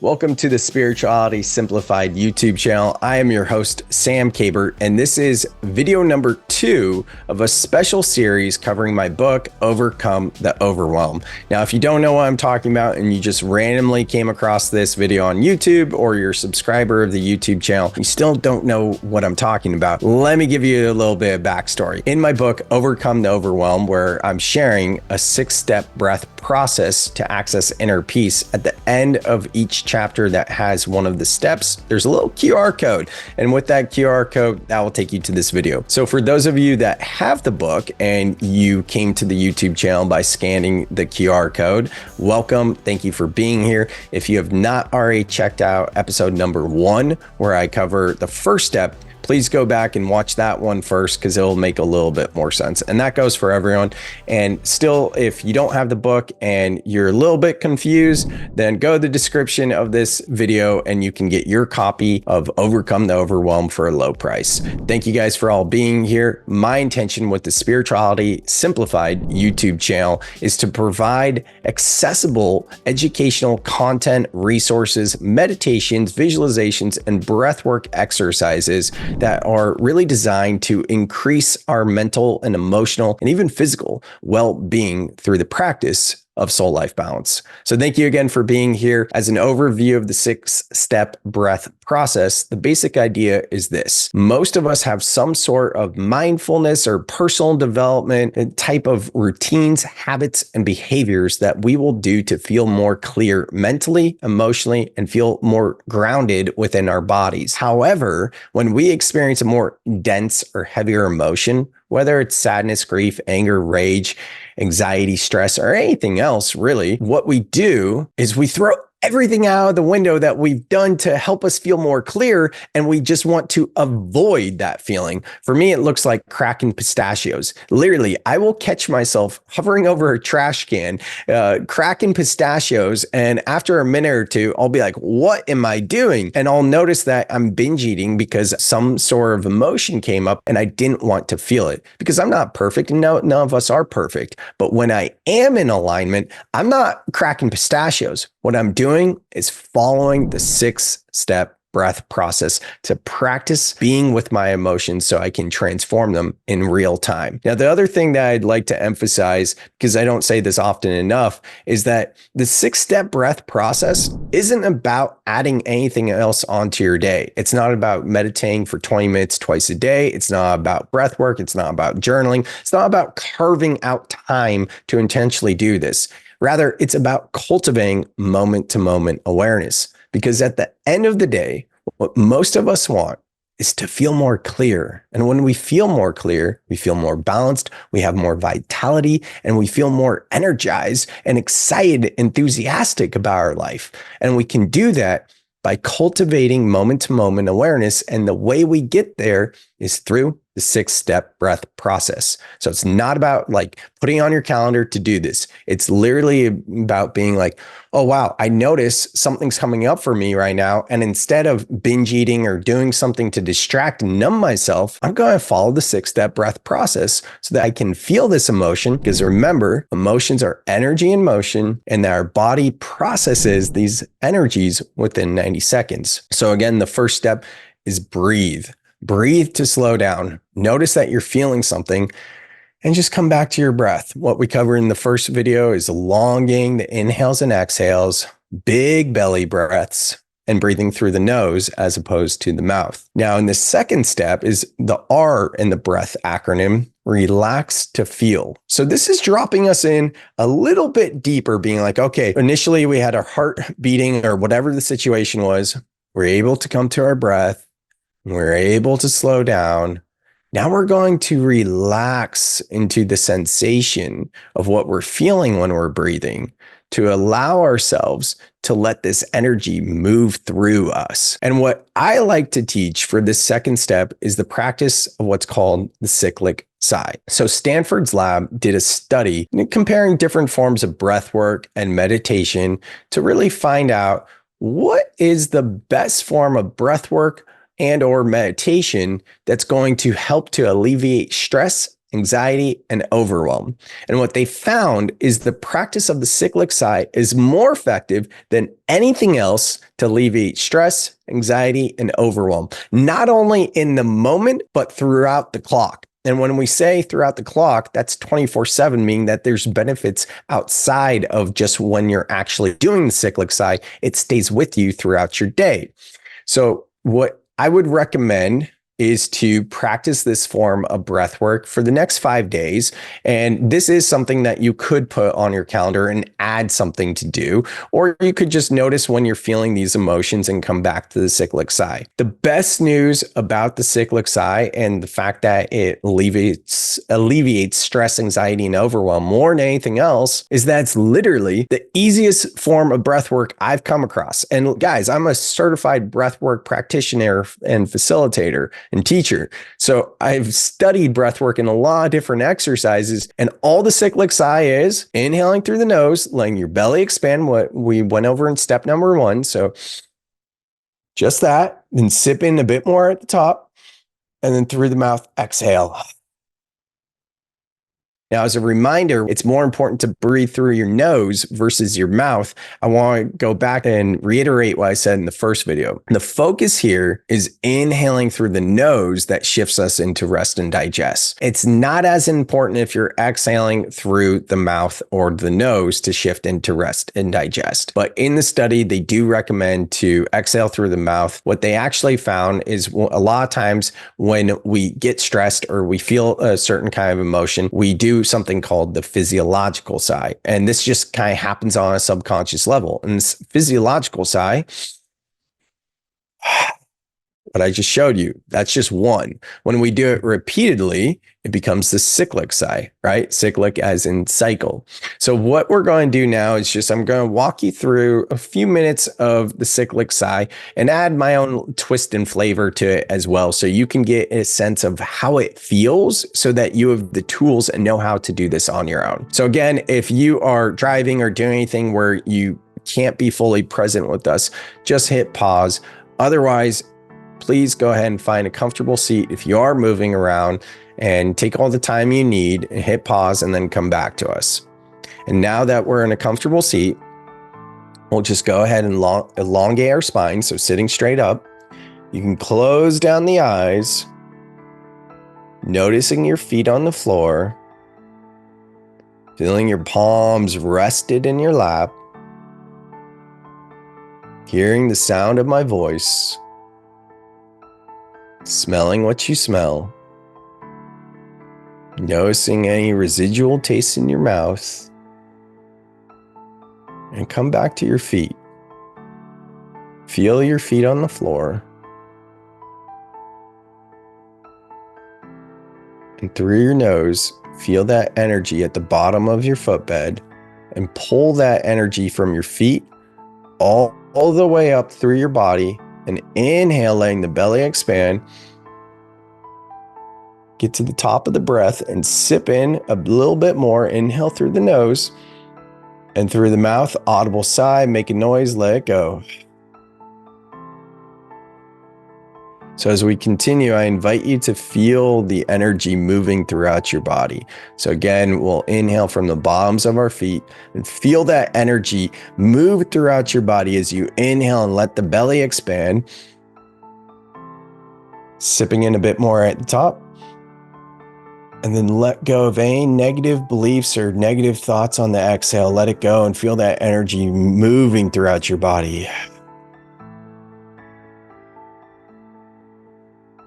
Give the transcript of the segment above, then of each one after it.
Welcome to the Spirituality Simplified YouTube channel. I am your host, samkabert, and this is video number 2 of a special series covering my book, Overcome the Overwhelm. Now, if you don't know what I'm talking about and you just randomly came across this video on YouTube or you're a subscriber of the YouTube channel, you still don't know what I'm talking about, let me give you a little bit of backstory. In my book, Overcome the Overwhelm, where I'm sharing a 6-step breath process to access inner peace, at the end of each chapter that has one of the steps, there's a little QR code. And with that QR code, that will take you to this video. So for those of you that have the book and you came to the YouTube channel by scanning the QR code, welcome. Thank you for being here. If you have not already checked out episode number 1, where I cover the first step, please go back and watch that one first because it'll make a little bit more sense. And that goes for everyone. And still, if you don't have the book and you're a little bit confused, then go to the description of this video and you can get your copy of Overcome the Overwhelm for a low price. Thank you guys for all being here. My intention with the Spirituality Simplified YouTube channel is to provide accessible educational content, resources, meditations, visualizations, and breathwork exercises that are really designed to increase our mental and emotional and even physical well-being through the practice of soul life balance. So thank you again for being here. As an overview of the 6-step breath process, the basic idea is this. Most of us have some sort of mindfulness or personal development type of routines, habits, and behaviors that we will do to feel more clear mentally, emotionally, and feel more grounded within our bodies. However, when we experience a more dense or heavier emotion, whether it's sadness, grief, anger, rage, anxiety, stress, or anything else, really, what we do is we throw everything out of the window that we've done to help us feel more clear, and we just want to avoid that feeling. For me, it looks like cracking pistachios. Literally, I will catch myself hovering over a trash can, cracking pistachios, and after a minute or two, I'll be like, what am I doing? And I'll notice that I'm binge eating because some sort of emotion came up and I didn't want to feel it, because I'm not perfect and none of us are perfect. But when I am in alignment, I'm not cracking pistachios. What I'm doing is following the 6-step breath process to practice being with my emotions so I can transform them in real time. Now, the other thing that I'd like to emphasize, because I don't say this often enough, is that the 6-step breath process isn't about adding anything else onto your day. It's not about meditating for 20 minutes twice a day. It's not about breath work. It's not about journaling. It's not about carving out time to intentionally do this. Rather, it's about cultivating moment-to-moment awareness. Because at the end of the day, what most of us want is to feel more clear. And when we feel more clear, we feel more balanced, we have more vitality, and we feel more energized and excited, enthusiastic about our life. And we can do that by cultivating moment-to-moment awareness. And the way we get there is through the 6-step breath process. So it's not about like putting on your calendar to do this. It's literally about being like, oh, wow, I notice something's coming up for me right now. And instead of binge eating or doing something to distract and numb myself, I'm going to follow the 6-step breath process so that I can feel this emotion. Because remember, emotions are energy in motion, and that our body processes these energies within 90 seconds. So again, the first step is breathe. Breathe to slow down. Notice that you're feeling something and just come back to your breath. What we covered in the first video is elongating the inhales and exhales, big belly breaths, and breathing through the nose as opposed to the mouth. Now, in the second step is the R in the breath acronym, relax to feel. So this is dropping us in a little bit deeper, being like, okay, initially we had our heart beating or whatever the situation was. We're able to come to our breath. We're able to slow down. Now we're going to relax into the sensation of what we're feeling when we're breathing, to allow ourselves to let this energy move through us. And what I like to teach for this second step is the practice of what's called the cyclic sigh. So Stanford's lab did a study comparing different forms of breath work and meditation to really find out what is the best form of breath work and or meditation that's going to help to alleviate stress anxiety, and overwhelm. And what they found is the practice of the cyclic sigh is more effective than anything else to alleviate stress, anxiety, and overwhelm, not only in the moment, but throughout the clock. And when we say throughout the clock, that's 24/7, meaning that there's benefits outside of just when you're actually doing the cyclic sigh. It stays with you throughout your day. So what I would recommend is to practice this form of breath work for the next 5 days. And this is something that you could put on your calendar and add something to do, or you could just notice when you're feeling these emotions and come back to the cyclic sigh. The best news about the cyclic sigh and the fact that it alleviates stress, anxiety, and overwhelm more than anything else is that it's literally the easiest form of breath work I've come across. And guys, I'm a certified breathwork practitioner and facilitator and teacher. So I've studied breathwork in a lot of different exercises, and all the cyclic sigh is inhaling through the nose, letting your belly expand, what we went over in step number 1. So just that, then sip in a bit more at the top, and then through the mouth, exhale. Now, as a reminder, it's more important to breathe through your nose versus your mouth. I want to go back and reiterate what I said in the first video. The focus here is inhaling through the nose that shifts us into rest and digest. It's not as important if you're exhaling through the mouth or the nose to shift into rest and digest. But in the study, they do recommend to exhale through the mouth. What they actually found is a lot of times when we get stressed or we feel a certain kind of emotion, we do something called the physiological sigh. And this just kind of happens on a subconscious level. And this physiological sigh, what I just showed you, that's just one. When we do it repeatedly, it becomes the cyclic sigh, right? Cyclic as in cycle. So what we're going to do now is I'm going to walk you through a few minutes of the cyclic sigh and add my own twist and flavor to it as well. So you can get a sense of how it feels so that you have the tools and know how to do this on your own. So again, if you are driving or doing anything where you can't be fully present with us, just hit pause. Otherwise, please go ahead and find a comfortable seat if you are moving around and take all the time you need and hit pause and then come back to us. And now that we're in a comfortable seat, we'll just go ahead and elongate our spine. So sitting straight up, you can close down the eyes, noticing your feet on the floor, feeling your palms rested in your lap, hearing the sound of my voice, smelling what you smell, noticing any residual taste in your mouth, and come back to your feet. Feel your feet on the floor, and through your nose, feel that energy at the bottom of your footbed, and pull that energy from your feet all the way up through your body. And inhale, letting the belly expand. Get to the top of the breath and sip in a little bit more. Inhale through the nose and through the mouth, audible sigh, make a noise, let it go. So as we continue, I invite you to feel the energy moving throughout your body. So again, we'll inhale from the bottoms of our feet and feel that energy move throughout your body as you inhale and let the belly expand. Sipping in a bit more at the top. And then let go of any negative beliefs or negative thoughts on the exhale. Let it go and feel that energy moving throughout your body.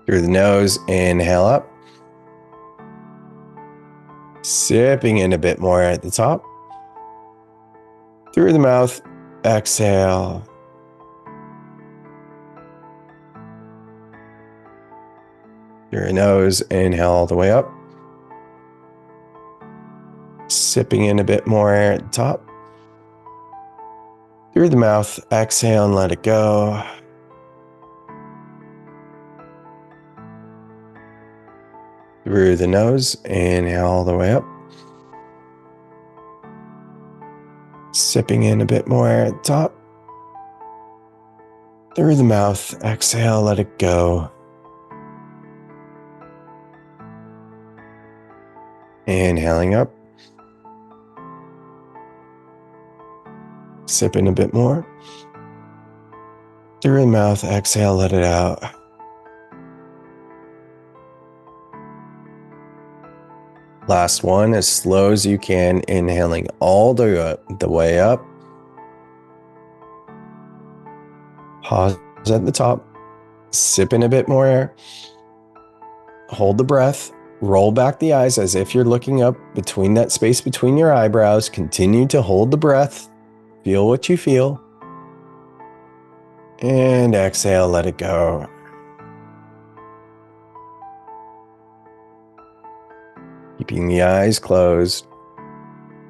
Through the nose, inhale up. Sipping in a bit more at the top. Through the mouth, exhale. Through your nose, inhale all the way up. Sipping in a bit more air at the top. Through the mouth, exhale and let it go. Through the nose, inhale all the way up. Sipping in a bit more air at the top. Through the mouth, exhale, let it go. Inhaling up. Sipping a bit more. Through the mouth, exhale, let it out. Last one, as slow as you can, inhaling all the way up. Pause at the top. Sip in a bit more air. Hold the breath. Roll back the eyes as if you're looking up between that space between your eyebrows. Continue to hold the breath. Feel what you feel. And exhale, let it go. Keeping the eyes closed,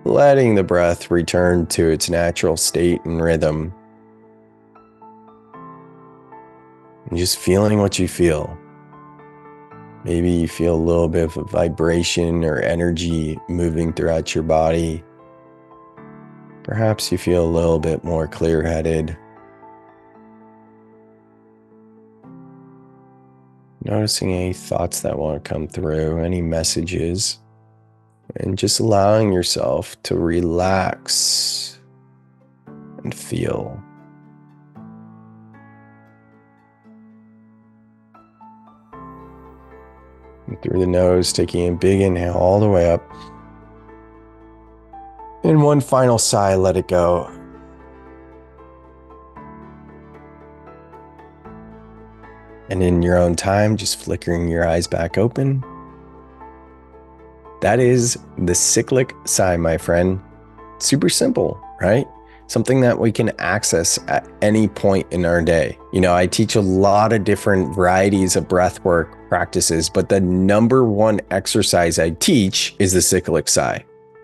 letting the breath return to its natural state and rhythm. And just feeling what you feel. Maybe you feel a little bit of a vibration or energy moving throughout your body. Perhaps you feel a little bit more clear-headed. Noticing any thoughts that want to come through, any messages, and just allowing yourself to relax and feel. And through the nose, taking a big inhale all the way up. And one final sigh, let it go. And in your own time, just flickering your eyes back open. That is the cyclic sigh, my friend. Super simple, right? Something that we can access at any point in our day. You know, I teach a lot of different varieties of breathwork practices, but the number one exercise I teach is the cyclic sigh.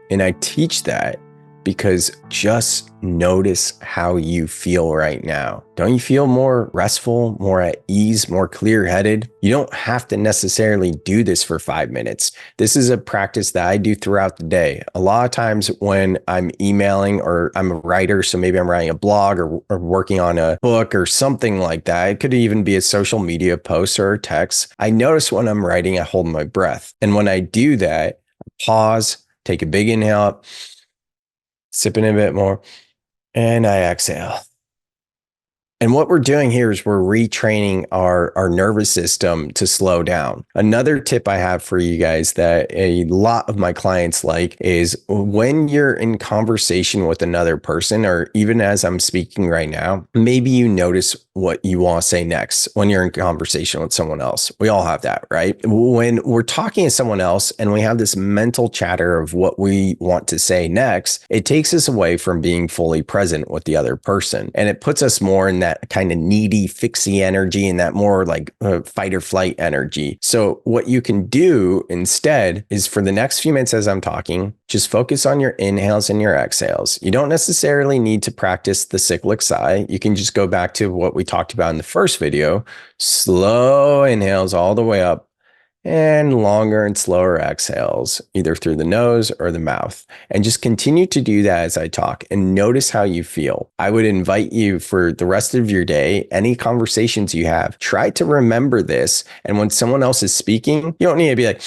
And I teach that because just notice how you feel right now. Don't you feel more restful, more at ease, more clear-headed? You don't have to necessarily do this for 5 minutes. This is a practice that I do throughout the day. A lot of times when I'm emailing or I'm a writer, so maybe I'm writing a blog or working on a book or something like that. It could even be a social media post or a text. I notice when I'm writing, I hold my breath. And when I do that, I pause, take a big inhale up, sipping a bit more, and I exhale. And what we're doing here is we're retraining our nervous system to slow down. Another tip I have for you guys that a lot of my clients like is when you're in conversation with another person, or even as I'm speaking right now, maybe you notice what you want to say next when you're in conversation with someone else. We all have that, right? When we're talking to someone else and we have this mental chatter of what we want to say next, it takes us away from being fully present with the other person. And it puts us more in that kind of needy, fixie energy and that more like fight or flight energy. So what you can do instead is for the next few minutes as I'm talking, just focus on your inhales and your exhales. You don't necessarily need to practice the cyclic sigh. You can just go back to what we talked about in the first video. Slow inhales all the way up and longer and slower exhales, either through the nose or the mouth. And just continue to do that as I talk and notice how you feel. I would invite you for the rest of your day, any conversations you have, try to remember this. And when someone else is speaking, you don't need to be like,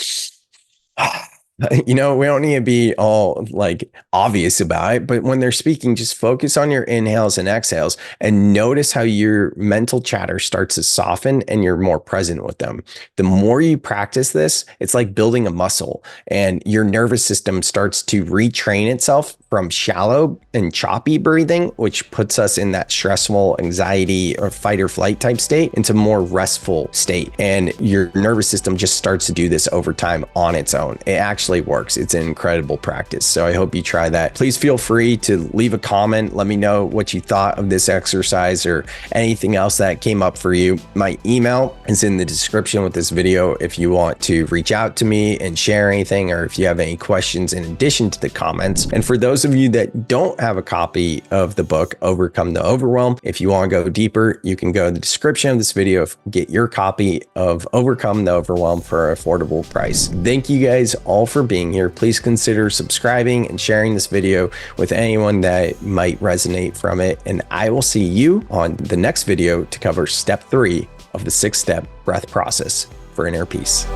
you know, we don't need to be all like obvious about it, but when they're speaking, just focus on your inhales and exhales and notice how your mental chatter starts to soften and you're more present with them. The more you practice this, it's like building a muscle and your nervous system starts to retrain itself from shallow and choppy breathing, which puts us in that stressful anxiety or fight or flight type state, into more restful state. And your nervous system just starts to do this over time on its own. It actually works. It's an incredible practice. So I hope you try that. Please feel free to leave a comment. Let me know what you thought of this exercise or anything else that came up for you. My email is in the description with this video if you want to reach out to me and share anything, or if you have any questions in addition to the comments. And for those of you that don't have a copy of the book, Overcome the Overwhelm, if you want to go deeper, you can go to the description of this video, get your copy of Overcome the Overwhelm for an affordable price. Thank you guys all for being here. Please consider subscribing and sharing this video with anyone that might resonate from it. And I will see you on the next video to cover step 3 of the 6-step breath process for inner peace.